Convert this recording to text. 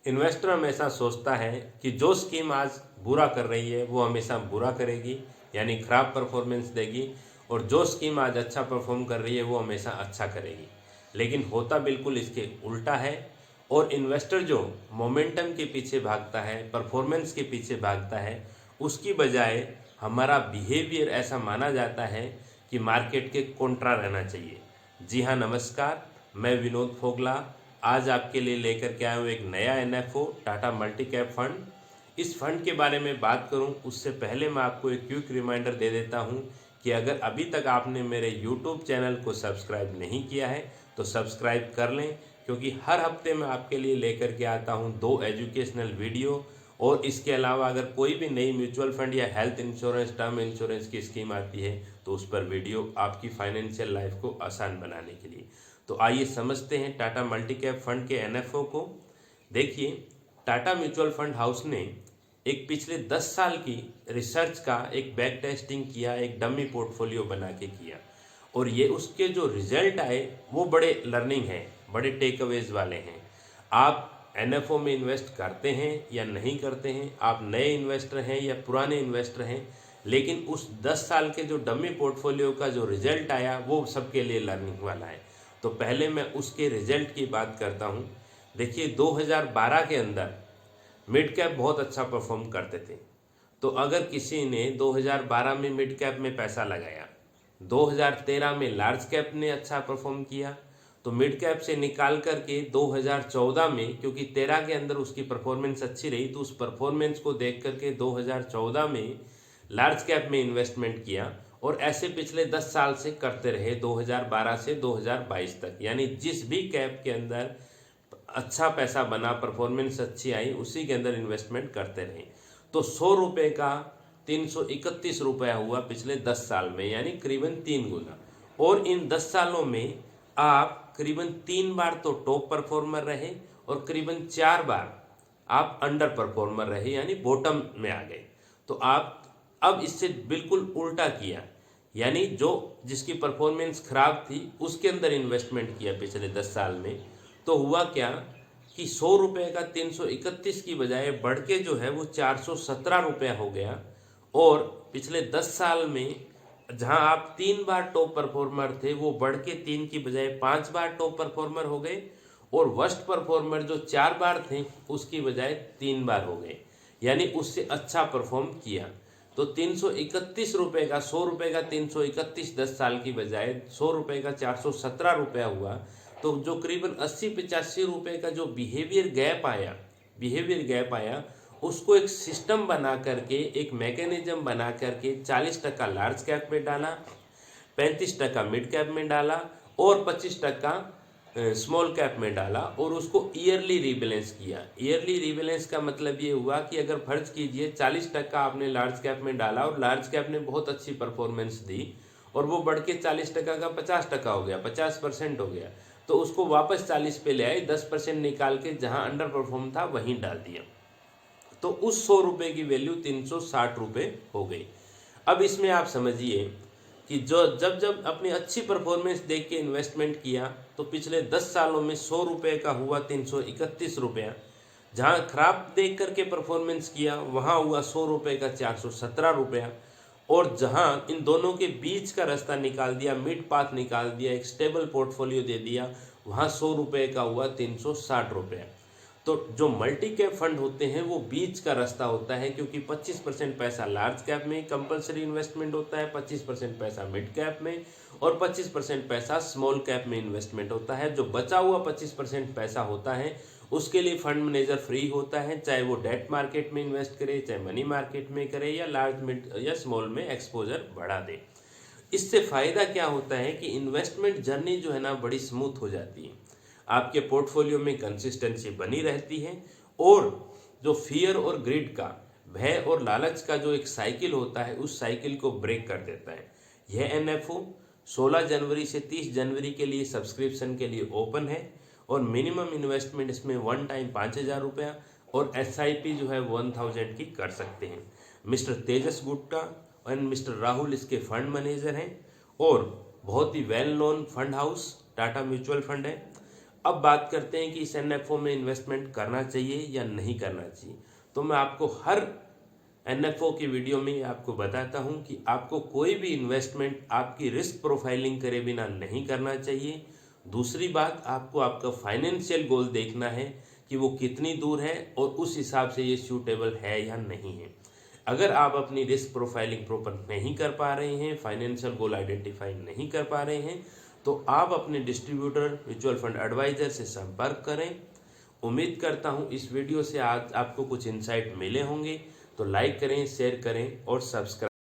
Investor हमेशा सोचता है कि जो स्कीम आज बुरा कर रही है वो हमेशा बुरा करेगी, यानी खराब परफॉर्मेंस देगी, और जो स्कीम आज अच्छा परफॉर्म कर रही है वो हमेशा अच्छा करेगी। लेकिन होता बिल्कुल इसके उल्टा है। और इन्वेस्टर जो मोमेंटम के पीछे भागता है, परफॉर्मेंस के पीछे भागता है, उसकी बजाय हमारा बिहेवियर ऐसा माना जाता है कि मार्केट के कॉन्ट्रा रहना चाहिए। जी हाँ, नमस्कार, मैं विनोद फोगला आज आपके लिए लेकर के आया हूँ एक नया NFO Tata multi cap fund. इस फंड के बारे में बात करूं उससे पहले मैं आपको एक क्विक रिमाइंडर दे देता हूं कि अगर अभी तक आपने मेरे यूट्यूब चैनल को सब्सक्राइब नहीं किया है तो सब्सक्राइब कर लें, क्योंकि हर हफ्ते मैं आपके लिए लेकर के आता हूं 2 एजुकेशनल वीडियो। और इसके अलावा अगर कोई भी नई म्यूचुअल फंड या हेल्थ इंश्योरेंस, टर्म इंश्योरेंस की स्कीम आती है तो उस पर वीडियो आपकी फाइनेंशियल लाइफ को आसान बनाने के लिए। तो आइए समझते हैं टाटा मल्टी कैप फंड के एनएफओ को। देखिए, टाटा म्यूचुअल फंड हाउस ने एक पिछले 10 साल की रिसर्च का एक बैक टेस्टिंग किया, एक डमी पोर्टफोलियो बना के किया, और ये उसके जो रिजल्ट आए वो बड़े लर्निंग हैं, बड़े टेक अवेज वाले हैं। आप एनएफओ में इन्वेस्ट करते हैं या नहीं करते हैं, आप नए इन्वेस्टर हैं या पुराने इन्वेस्टर हैं, लेकिन उस 10 साल के जो डमी पोर्टफोलियो का जो रिजल्ट आया वो सबके लिए लर्निंग वाला है। तो पहले मैं उसके रिजल्ट की बात करता हूँ। देखिए, 2012 के अंदर मिड कैप बहुत अच्छा परफॉर्म करते थे। तो अगर किसी ने 2012 में मिड कैप में पैसा लगाया, 2013 में लार्ज कैप ने अच्छा परफॉर्म किया, तो मिड कैप से निकाल करके 2014 में, क्योंकि 13 के अंदर उसकी परफॉर्मेंस अच्छी रही, तो उस परफॉर्मेंस को देख करके 2014 में लार्ज कैप में इन्वेस्टमेंट किया। और ऐसे पिछले 10 साल से करते रहे, 2012 से 2022 तक, यानी जिस भी कैप के अंदर अच्छा पैसा बना, परफॉर्मेंस अच्छी आई, उसी के अंदर इन्वेस्टमेंट करते रहे। तो 100 रुपये का 331 रुपया हुआ पिछले 10 साल में, यानी करीबन 3 गुना। और इन 10 सालों में आप करीबन 3 बार तो टॉप परफॉर्मर रहे और करीबन 4 बार आप अंडर परफॉर्मर रहे, यानी बॉटम में आ गए। तो आप अब इससे बिल्कुल उल्टा किया, यानी जो जिसकी परफॉर्मेंस खराब थी उसके अंदर इन्वेस्टमेंट किया पिछले 10 साल में। तो हुआ क्या कि 100 रुपये का 331 की बजाय बढ़ के जो है वो 417 रुपया हो गया। और पिछले 10 साल में जहां आप 3 बार टॉप परफॉर्मर थे वो बढ़ के 3 की बजाय 5 बार टॉप परफॉर्मर हो गए, और वर्स्ट परफॉर्मर जो 4 बार थे उसकी बजाय 3 बार हो गए, यानी उससे अच्छा परफॉर्म किया। तो 331 रुपये का, 100 रुपये का 331 10 साल की बजाय 100 रुपये का 417 रुपया हुआ। तो जो करीबन 80-85 रुपये का जो बिहेवियर गैप आया, उसको एक सिस्टम बना करके, एक मैकेनिज्म बना करके 40% लार्ज कैप में डाला, 35% मिड कैप में डाला और 25% स्मॉल कैप में डाला, और उसको ईयरली रीबैलेंस किया। ईयरली रीबैलेंस का मतलब ये हुआ कि अगर फर्ज कीजिए 40% आपने लार्ज कैप में डाला और लार्ज कैप ने बहुत अच्छी परफॉर्मेंस दी और वो बढ़ के 40% का 50% हो गया, 50% हो गया, तो उसको वापस 40 पे ले आए, 10% निकाल के जहां अंडर परफॉर्म था वहीं डाल दिया। तो उस 100 रुपये की वैल्यू 360 रुपये हो गई। अब इसमें आप समझिए कि जो जब जब अपनी अच्छी परफॉर्मेंस देख के इन्वेस्टमेंट किया, तो पिछले 10 सालों में 100 रुपये का हुआ 331 रुपया, जहाँ खराब देख करके परफॉर्मेंस किया वहाँ हुआ 100 रुपये का 417 रुपया, और जहाँ इन दोनों के बीच का रास्ता निकाल दिया, मिड पाथ निकाल दिया, एक स्टेबल पोर्टफोलियो दे दिया, वहाँ 100 रुपये का हुआ 360 रुपया। तो जो मल्टी कैप फंड होते हैं वो बीच का रास्ता होता है, क्योंकि 25% पैसा लार्ज कैप में कंपलसरी इन्वेस्टमेंट होता है, 25% पैसा मिड कैप में और 25% पैसा स्मॉल कैप में इन्वेस्टमेंट होता है। जो बचा हुआ 25% पैसा होता है उसके लिए फंड मैनेजर फ्री होता है, चाहे वो डेट मार्केट में इन्वेस्ट करे, चाहे मनी मार्केट में करे, या लार्ज मिड या स्मॉल में एक्सपोजर बढ़ा दे। इससे फायदा क्या होता है कि इन्वेस्टमेंट जर्नी जो है ना बड़ी स्मूथ हो जाती है, आपके पोर्टफोलियो में कंसिस्टेंसी बनी रहती है, और जो फियर और ग्रिड का, भय और लालच का जो एक साइकिल होता है उस साइकिल को ब्रेक कर देता है। यह एनएफओ 16 जनवरी से 30 जनवरी के लिए सब्सक्रिप्शन के लिए ओपन है, और मिनिमम इन्वेस्टमेंट इसमें वन टाइम 5,000 रुपया और एसआईपी जो है 1000 की कर सकते हैं। Mister Tejas Gupta and mister Rahul इसके फंड मैनेजर हैं, और बहुत ही well known fund house Tata mutual fund है। अब बात करते हैं कि इस NFO में इन्वेस्टमेंट करना चाहिए या नहीं करना चाहिए। तो मैं आपको हर NFO की वीडियो में आपको बताता हूं कि आपको कोई भी इन्वेस्टमेंट आपकी रिस्क प्रोफाइलिंग करे बिना नहीं करना चाहिए। दूसरी बात, आपको आपका फाइनेंशियल गोल देखना है कि वो कितनी दूर है और उस हिसाब से ये सूटेबल है या नहीं है। अगर आप अपनी रिस्क प्रोफाइलिंग प्रॉपर नहीं कर पा रहे हैं, फाइनेंशियल गोल आइडेंटिफाई नहीं कर पा रहे हैं, तो आप अपने डिस्ट्रीब्यूटर, म्यूचुअल फंड एडवाइजर से संपर्क करें। उम्मीद करता हूं इस वीडियो से आज आपको कुछ इंसाइट मिले होंगे। तो लाइक करें, शेयर करें और सब्सक्राइब